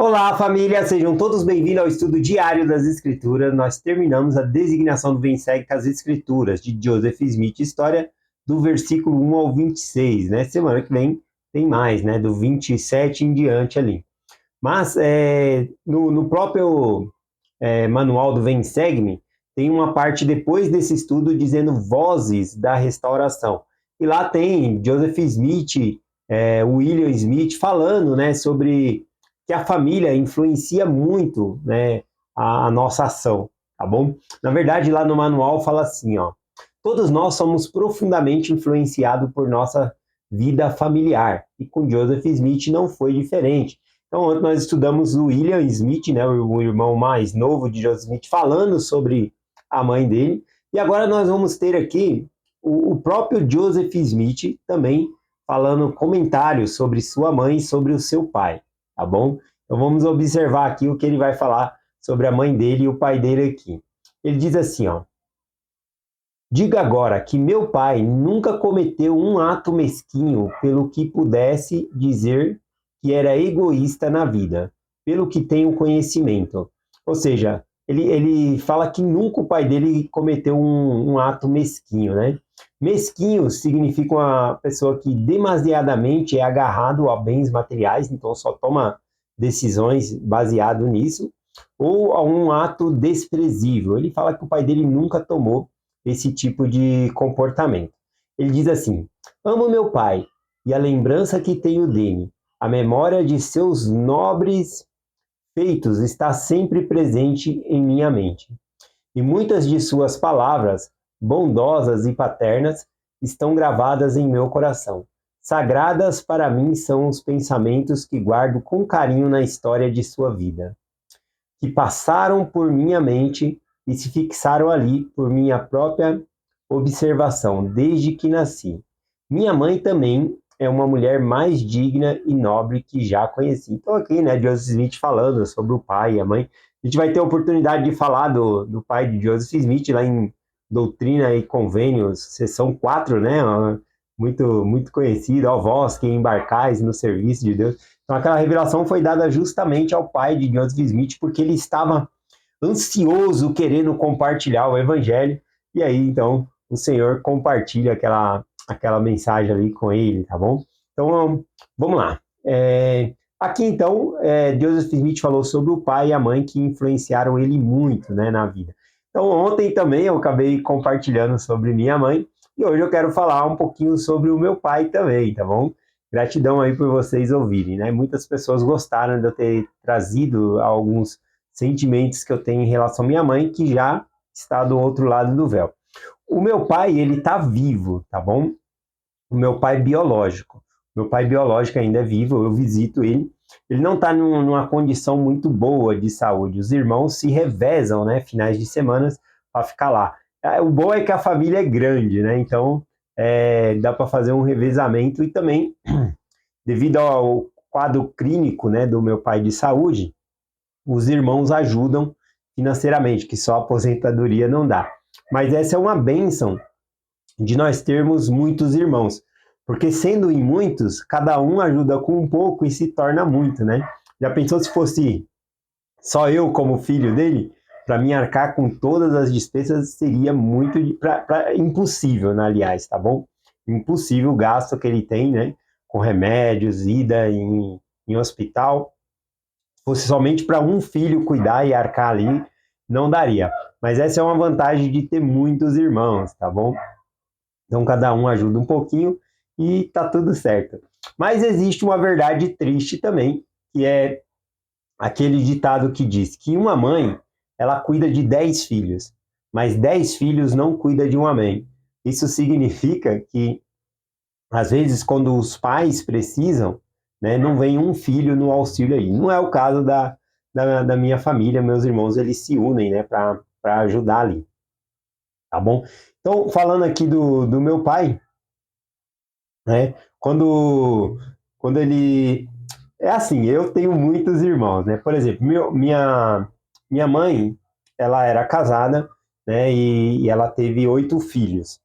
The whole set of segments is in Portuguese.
Olá, família! Sejam todos bem-vindos ao estudo diário das Escrituras. Nós terminamos a designação do Vem Segue com as Escrituras, de Joseph Smith, história do versículo 1 ao 26, né? Semana que vem tem mais, né? Do 27 em diante ali. Mas no próprio manual do Vem Segue-me, tem uma parte depois desse estudo dizendo vozes da restauração. E lá tem Joseph Smith, William Smith falando, né, sobre que a família influencia muito, né, a nossa ação, tá bom? Na verdade, lá no manual fala assim, ó, todos nós somos profundamente influenciados por nossa vida familiar, e com Joseph Smith não foi diferente. Então, ontem nós estudamos o William Smith, né, o irmão mais novo de Joseph Smith, falando sobre a mãe dele, e agora nós vamos ter aqui o próprio Joseph Smith também falando comentários sobre sua mãe e sobre o seu pai, tá bom? Então vamos observar aqui o que ele vai falar sobre a mãe dele e o pai dele aqui. Ele diz assim, ó: diga agora que meu pai nunca cometeu um ato mesquinho pelo que pudesse dizer que era egoísta na vida, pelo que tenho conhecimento. Ou seja, ele fala que nunca o pai dele cometeu um ato mesquinho, né? Mesquinho significa uma pessoa que demasiadamente é agarrado a bens materiais, então só toma decisões baseado nisso, ou a um ato desprezível. Ele fala que o pai dele nunca tomou esse tipo de comportamento. Ele diz assim: amo meu pai e a lembrança que tenho dele, a memória de seus nobres feitos está sempre presente em minha mente. E muitas de suas palavras, bondosas e paternas, estão gravadas em meu coração. Sagradas para mim são os pensamentos que guardo com carinho na história de sua vida, que passaram por minha mente e se fixaram ali por minha própria observação, desde que nasci. Minha mãe também é uma mulher mais digna e nobre que já conheci. Então aqui, né, Joseph Smith falando sobre o pai e a mãe. A gente vai ter a oportunidade de falar do pai de Joseph Smith lá em Doutrina e Convênios, seção 4, né, muito, muito conhecido, ó vós que embarcais no serviço de Deus. Então aquela revelação foi dada justamente ao pai de Joseph Smith, porque ele estava ansioso querendo compartilhar o evangelho, e aí então o Senhor compartilha aquela mensagem ali com ele, tá bom? Então vamos lá. Aqui então Joseph Smith falou sobre o pai e a mãe que influenciaram ele muito, né, na vida. Então ontem também eu acabei compartilhando sobre minha mãe, e hoje eu quero falar um pouquinho sobre o meu pai também, tá bom? Gratidão aí por vocês ouvirem, né? Muitas pessoas gostaram de eu ter trazido alguns sentimentos que eu tenho em relação à minha mãe, que já está do outro lado do véu. O meu pai, ele está vivo, tá bom? O meu pai biológico. Meu pai biológico ainda é vivo, eu visito ele. Ele não está numa condição muito boa de saúde. Os irmãos se revezam, né? Finais de semanas para ficar lá. O bom é que a família é grande, né? Então dá para fazer um revezamento e também, devido ao quadro clínico, né, do meu pai de saúde, os irmãos ajudam financeiramente, que só a aposentadoria não dá. Mas essa é uma bênção de nós termos muitos irmãos, porque sendo em muitos, cada um ajuda com um pouco e se torna muito, né? Já pensou se fosse só eu como filho dele? Para mim arcar com todas as despesas seria muito impossível, né, aliás, tá bom? Impossível o gasto que ele tem, né? Com remédios, ida em hospital. Se fosse somente para um filho cuidar e arcar ali, não daria. Mas essa é uma vantagem de ter muitos irmãos, tá bom? Então cada um ajuda um pouquinho e tá tudo certo. Mas existe uma verdade triste também, que é aquele ditado que diz que uma mãe, ela cuida de 10 filhos, mas 10 filhos não cuida de uma mãe. Isso significa que, às vezes, quando os pais precisam, né, não vem um filho no auxílio aí. Não é o caso da minha família, meus irmãos, eles se unem, né, para ajudar ali, tá bom? Então, falando aqui do meu pai, né, quando ele... É assim, eu tenho muitos irmãos, né? Por exemplo, minha mãe, ela era casada, né, e ela teve 8 filhos,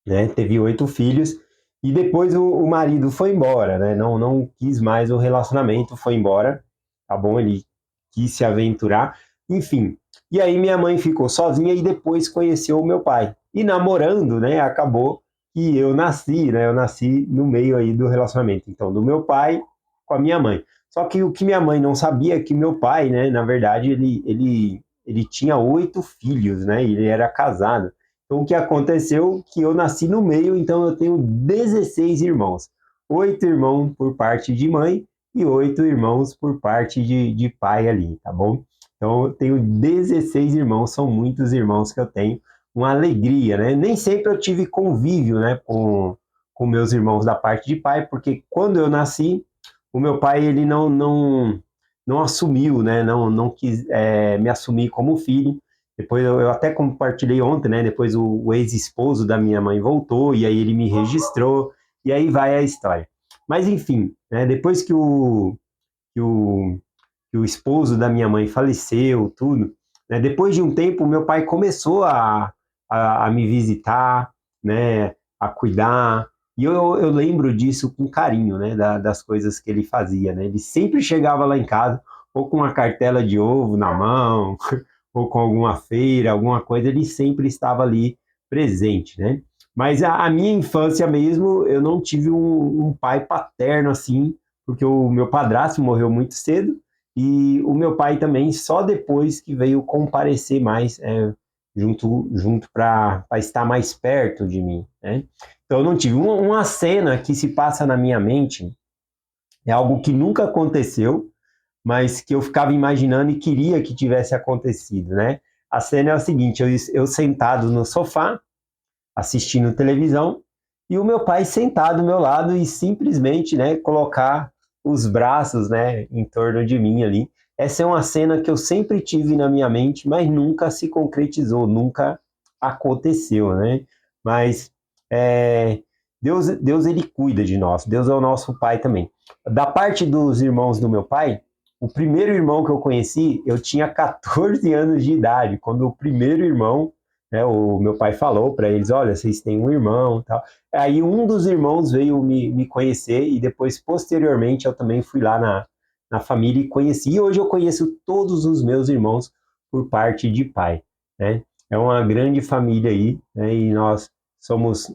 né? Teve 8 filhos e depois o marido foi embora, né? Não quis mais o relacionamento, foi embora, tá bom? Ele quis se aventurar, enfim. E aí minha mãe ficou sozinha e depois conheceu o meu pai. E namorando, né, acabou que eu nasci, né? Eu nasci no meio aí do relacionamento, então, do meu pai com a minha mãe. Só que o que minha mãe não sabia é que meu pai, né, na verdade, ele tinha 8 filhos, né? Ele era casado. Então, o que aconteceu que eu nasci no meio, então eu tenho 16 irmãos. 8 irmãos por parte de mãe e 8 irmãos por parte de pai ali, tá bom? Então, eu tenho 16 irmãos, são muitos irmãos que eu tenho. Uma alegria, né? Nem sempre eu tive convívio, né, com meus irmãos da parte de pai, porque quando eu nasci, o meu pai ele não assumiu, né? Não quis me assumir como filho. Depois eu até compartilhei ontem, né? Depois o ex-esposo da minha mãe voltou e aí ele me registrou e aí vai a história. Mas enfim, né? Depois que o, que o esposo da minha mãe faleceu, tudo, né? Depois de um tempo, meu pai começou a me visitar, né? A cuidar. E eu lembro disso com carinho, né? Das coisas que ele fazia, né? Ele sempre chegava lá em casa, ou com uma cartela de ovo na mão, ou com alguma feira, alguma coisa, ele sempre estava ali presente, né? Mas a minha infância mesmo, eu não tive um pai paterno assim, porque o meu padrasto morreu muito cedo, e o meu pai também só depois que veio comparecer mais junto para estar mais perto de mim, né? Então eu não tive uma cena que se passa na minha mente, é algo que nunca aconteceu, mas que eu ficava imaginando e queria que tivesse acontecido, né? A cena é o seguinte, eu sentado no sofá, assistindo televisão, e o meu pai sentado do meu lado e simplesmente, né, colocar os braços, né, em torno de mim ali. Essa é uma cena que eu sempre tive na minha mente, mas nunca se concretizou, nunca aconteceu, né? Mas Deus ele cuida de nós, Deus é o nosso pai também. Da parte dos irmãos do meu pai, o primeiro irmão que eu conheci, eu tinha 14 anos de idade, quando o primeiro irmão, né, o meu pai falou para eles, olha, vocês têm um irmão, tal. Aí um dos irmãos veio me conhecer e depois, posteriormente, eu também fui lá na família e conheci. E hoje eu conheço todos os meus irmãos por parte de pai, né? É uma grande família aí, né? E nós somos,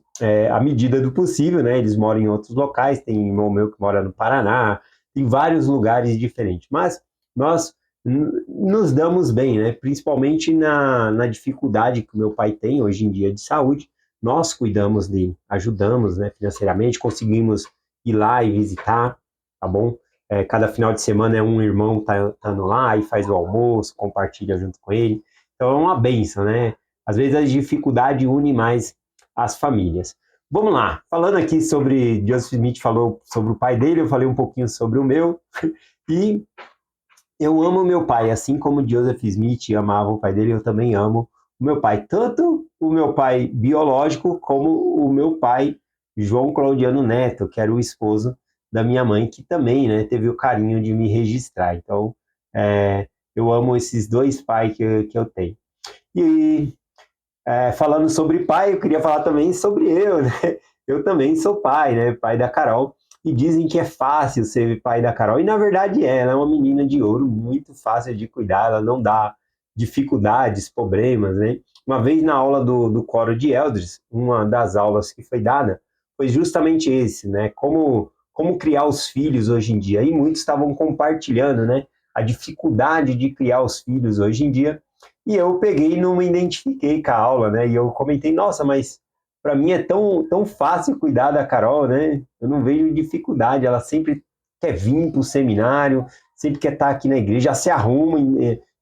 à medida do possível, né? Eles moram em outros locais, tem irmão meu que mora no Paraná, em vários lugares diferentes. Mas nós nos damos bem, né? Principalmente na dificuldade que o meu pai tem hoje em dia de saúde, nós cuidamos dele, ajudamos, né, financeiramente, conseguimos ir lá e visitar, tá bom? Cada final de semana é um irmão tá lá e faz o almoço, compartilha junto com ele, então é uma bênção, né? Às vezes a dificuldade une mais as famílias. Vamos lá, falando aqui sobre, Joseph Smith falou sobre o pai dele, eu falei um pouquinho sobre o meu, e eu amo meu pai, assim como Joseph Smith amava o pai dele, eu também amo o meu pai. Tanto o meu pai biológico, como o meu pai João Claudiano Neto, que era o esposo da minha mãe, que também, né, teve o carinho de me registrar. Então, eu amo esses dois pais que eu tenho. E falando sobre pai, eu queria falar também sobre eu, né? Eu também sou pai, né? Pai da Carol. E dizem que é fácil ser pai da Carol. E na verdade ela é uma menina de ouro, muito fácil de cuidar, ela não dá dificuldades, problemas, né? Uma vez na aula do Coro de Elders, uma das aulas que foi dada, foi justamente esse, né? Como criar os filhos hoje em dia. E muitos estavam compartilhando, né? A dificuldade de criar os filhos hoje em dia. E eu peguei e não me identifiquei com a aula, né? E eu comentei, nossa, mas para mim é tão fácil cuidar da Carol, né? Eu não vejo dificuldade, ela sempre quer vir para o seminário, sempre quer estar aqui na igreja, já se arruma,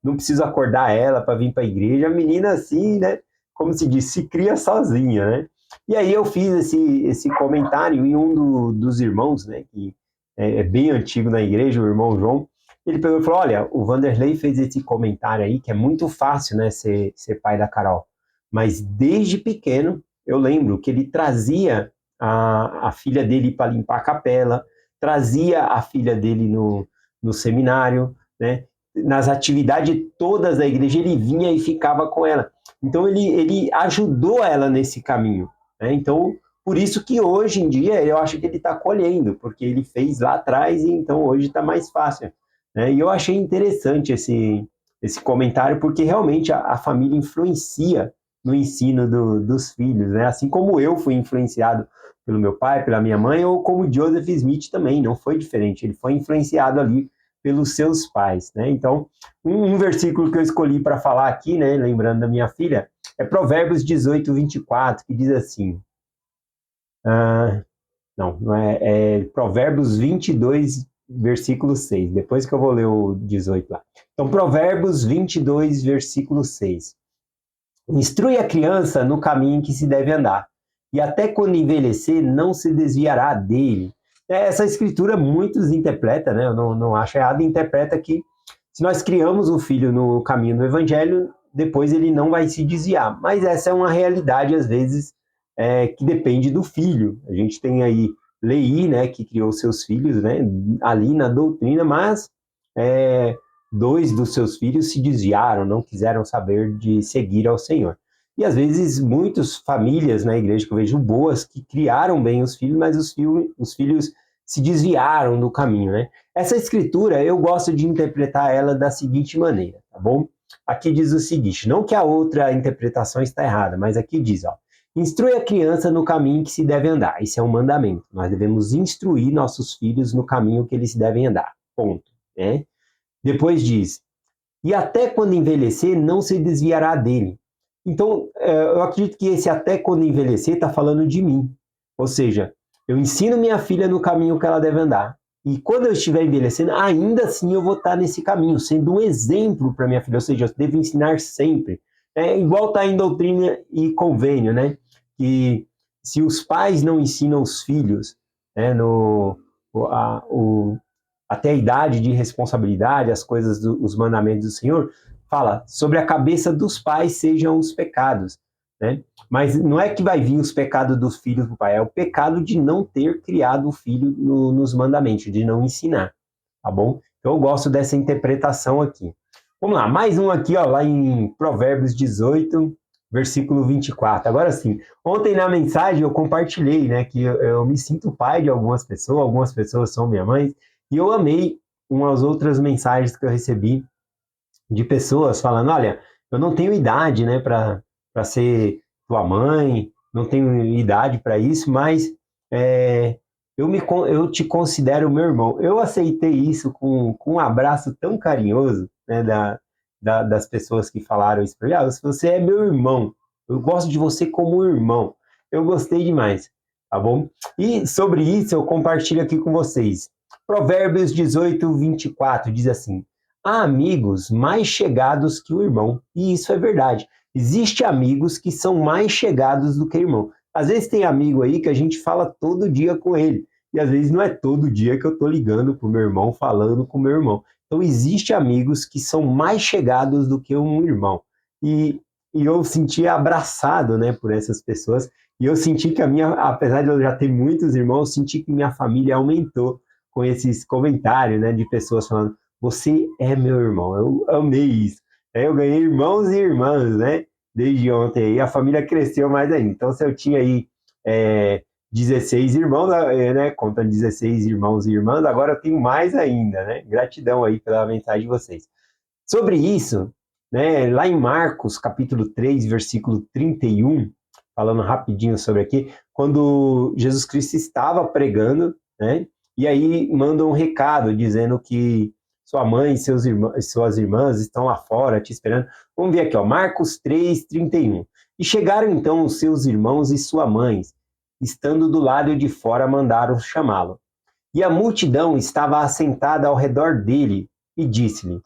não preciso acordar ela para vir para a igreja. A menina assim, né? Como se diz, se cria sozinha, né? E aí eu fiz esse comentário e um dos irmãos, né? Que é bem antigo na igreja, o irmão João, ele pegou e falou, olha, o Vanderlei fez esse comentário aí, que é muito fácil, né, ser pai da Carol. Mas desde pequeno, eu lembro que ele trazia a filha dele para limpar a capela, trazia a filha dele no seminário, né? Nas atividades todas da igreja, ele vinha e ficava com ela. Então, ele ajudou ela nesse caminho, né? Então, por isso que hoje em dia, eu acho que ele está colhendo, porque ele fez lá atrás e então hoje está mais fácil. né? E eu achei interessante esse comentário, porque realmente a família influencia no ensino dos filhos, né? Assim como eu fui influenciado pelo meu pai, pela minha mãe, ou como Joseph Smith também, não foi diferente, ele foi influenciado ali pelos seus pais, né? Então, um versículo que eu escolhi para falar aqui, né, lembrando da minha filha, é Provérbios 18, 24, que diz assim, não é Provérbios 22, versículo 6, depois que eu vou ler o 18 lá. Então, Provérbios 22, versículo 6. Instrui a criança no caminho que se deve andar, e até quando envelhecer não se desviará dele. Essa escritura muitos interpreta, né? Eu não acho errado, interpreta que se nós criamos o filho no caminho do evangelho, depois ele não vai se desviar. Mas essa é uma realidade, às vezes, que depende do filho. A gente tem aí Leí, né, que criou seus filhos, né, ali na doutrina, mas dois dos seus filhos se desviaram, não quiseram saber de seguir ao Senhor. E às vezes muitas famílias na igreja que eu vejo boas que criaram bem os filhos, mas os filhos se desviaram do caminho, né? Essa escritura eu gosto de interpretar ela da seguinte maneira, tá bom? Aqui diz o seguinte, não que a outra interpretação está errada, mas aqui diz, ó, instrui a criança no caminho que se deve andar. Isso é um mandamento. Nós devemos instruir nossos filhos no caminho que eles devem andar. Ponto, né? Depois diz, e até quando envelhecer, não se desviará dele. Então, eu acredito que esse até quando envelhecer está falando de mim. Ou seja, eu ensino minha filha no caminho que ela deve andar. E quando eu estiver envelhecendo, ainda assim eu vou estar nesse caminho, sendo um exemplo para minha filha. Ou seja, eu devo ensinar sempre. É igual está em doutrina e convênio, né? Que se os pais não ensinam os filhos, né, até a idade de responsabilidade, as coisas, os mandamentos do Senhor, fala, sobre a cabeça dos pais sejam os pecados, né? Mas não é que vai vir os pecados dos filhos do pai, é o pecado de não ter criado o filho nos mandamentos, de não ensinar, tá bom? Então eu gosto dessa interpretação aqui. Vamos lá, mais um aqui, ó, lá em Provérbios 18, versículo 24. Agora sim, ontem na mensagem eu compartilhei, né, que eu me sinto pai de algumas pessoas são minha mãe, e eu amei umas outras mensagens que eu recebi de pessoas falando, olha, eu não tenho idade, né, para ser tua mãe, não tenho idade para isso, mas eu te considero meu irmão. Eu aceitei isso com um abraço tão carinhoso, né, das pessoas que falaram isso para mim. Ah, você é meu irmão, eu gosto de você como um irmão. Eu gostei demais, tá bom? E sobre isso eu compartilho aqui com vocês. Provérbios 18, 24 diz assim, há amigos mais chegados que o irmão, e isso é verdade. Existem amigos que são mais chegados do que irmão. Às vezes tem amigo aí que a gente fala todo dia com ele, e às vezes não é todo dia que eu estou ligando para o meu irmão, falando com o meu irmão. Então, existem amigos que são mais chegados do que um irmão. E eu senti abraçado, né, por essas pessoas, e eu senti que apesar de eu já ter muitos irmãos, eu senti que minha família aumentou com esses comentários, né, de pessoas falando, você é meu irmão. Eu amei isso. Eu ganhei irmãos e irmãs, né? Desde ontem aí, a família cresceu mais ainda. Então, se eu tinha aí 16 irmãos, né? Conta 16 irmãos e irmãs, agora eu tenho mais ainda, né? Gratidão aí pela mensagem de vocês. Sobre isso, né? Lá em Marcos, capítulo 3, versículo 31, falando rapidinho sobre aqui, quando Jesus Cristo estava pregando, né? E aí manda um recado dizendo que sua mãe e suas irmãs estão lá fora te esperando. Vamos ver aqui, ó, Marcos 3, 31. E chegaram então os seus irmãos e sua mãe, estando do lado de fora, mandaram chamá-lo. E a multidão estava assentada ao redor dele, e disse-lhe,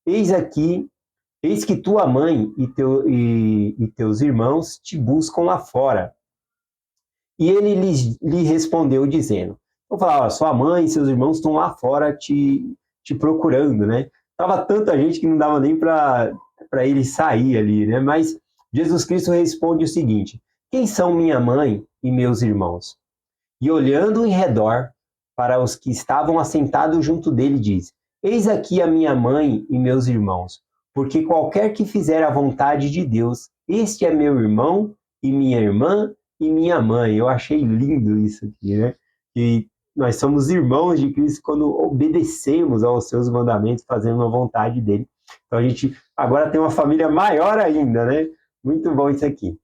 eis que tua mãe e teus irmãos te buscam lá fora. E ele lhe respondeu dizendo, vou falar, ó, sua mãe e seus irmãos estão lá fora te procurando, né? Tava tanta gente que não dava nem para ele sair ali, né? Mas Jesus Cristo responde o seguinte, quem são minha mãe e meus irmãos? E olhando em redor para os que estavam assentados junto dele, diz, eis aqui a minha mãe e meus irmãos, porque qualquer que fizer a vontade de Deus, este é meu irmão e minha irmã e minha mãe. Eu achei lindo isso aqui, né? E nós somos irmãos de Cristo quando obedecemos aos seus mandamentos, fazendo a vontade dele. Então a gente agora tem uma família maior ainda, né? Muito bom isso aqui.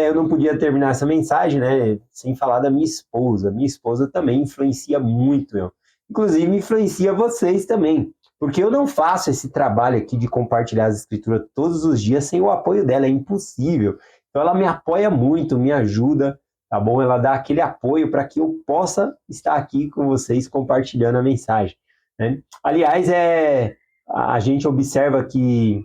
Eu não podia terminar essa mensagem, né, sem falar da minha esposa. Minha esposa também influencia muito, meu. Inclusive, influencia vocês também. Porque eu não faço esse trabalho aqui de compartilhar as escrituras todos os dias sem o apoio dela, é impossível. Então, ela me apoia muito, me ajuda, tá bom? Ela dá aquele apoio para que eu possa estar aqui com vocês compartilhando a mensagem, né? Aliás, a gente observa que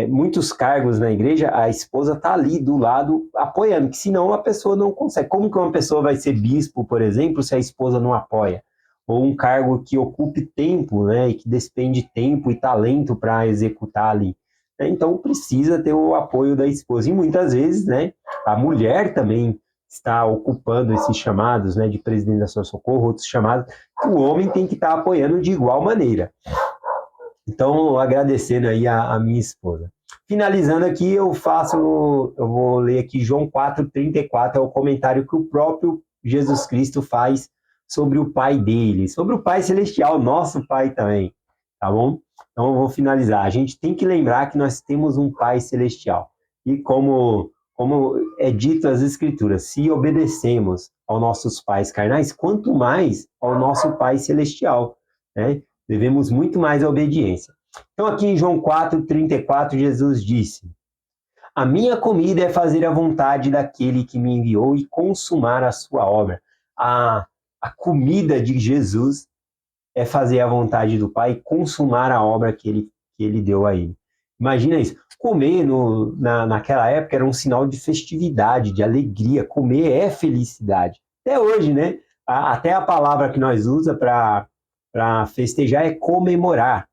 muitos cargos na igreja, a esposa está ali do lado apoiando, que senão a pessoa não consegue. Como que uma pessoa vai ser bispo, por exemplo, se a esposa não apoia? Ou um cargo que ocupe tempo, né, e que despende tempo e talento para executar ali. Então precisa ter o apoio da esposa. E muitas vezes, né, a mulher também está ocupando esses chamados, né, de presidente da sua socorro, outros chamados, que o homem tem que estar apoiando de igual maneira. Então, agradecendo aí a minha esposa. Finalizando aqui, eu vou ler aqui João 4:34, é o comentário que o próprio Jesus Cristo faz sobre o Pai dele, sobre o Pai Celestial, nosso Pai também, tá bom? Então, eu vou finalizar. A gente tem que lembrar que nós temos um Pai Celestial. E como é dito nas Escrituras, se obedecemos aos nossos pais carnais, quanto mais ao nosso Pai Celestial, né? Devemos muito mais a obediência. Então, aqui em João 4:34, Jesus disse: a minha comida é fazer a vontade daquele que me enviou e consumar a sua obra. A comida de Jesus é fazer a vontade do Pai e consumar a obra que ele deu a ele. Imagina isso. Comer naquela época era um sinal de festividade, de alegria. Comer é felicidade. Até hoje, né? Até a palavra que nós usamos para festejar é comemorar.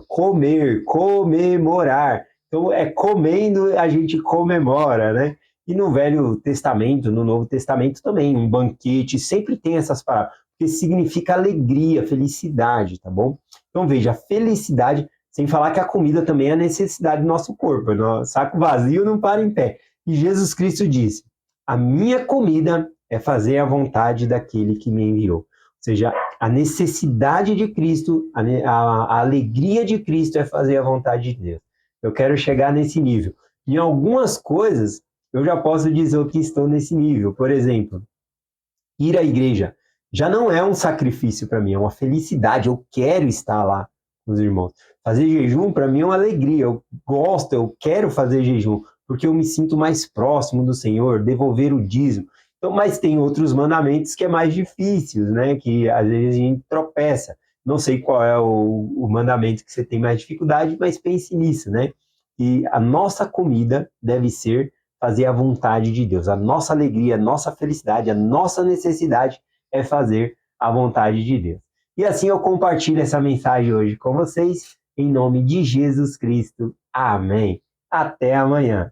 Comer, comemorar. Então, comendo a gente comemora, né? E no Velho Testamento, no Novo Testamento também, um banquete, sempre tem essas palavras, porque significa alegria, felicidade, tá bom? Então, veja, felicidade, sem falar que a comida também é a necessidade do nosso corpo. Saco vazio não para em pé. E Jesus Cristo disse: a minha comida é fazer a vontade daquele que me enviou. Ou seja, a necessidade de Cristo, a alegria de Cristo é fazer a vontade de Deus. Eu quero chegar nesse nível. Em algumas coisas, eu já posso dizer que estou nesse nível. Por exemplo, ir à igreja já não é um sacrifício para mim, é uma felicidade. Eu quero estar lá com os irmãos. Fazer jejum, para mim, é uma alegria. Eu gosto, eu quero fazer jejum, porque eu me sinto mais próximo do Senhor, devolver o dízimo. Então, mas tem outros mandamentos que é mais difíceis, né? Que às vezes a gente tropeça. Não sei qual é o mandamento que você tem mais dificuldade, mas pense nisso, né? E a nossa comida deve ser fazer a vontade de Deus. A nossa alegria, a nossa felicidade, a nossa necessidade é fazer a vontade de Deus. E assim eu compartilho essa mensagem hoje com vocês, em nome de Jesus Cristo. Amém. Até amanhã.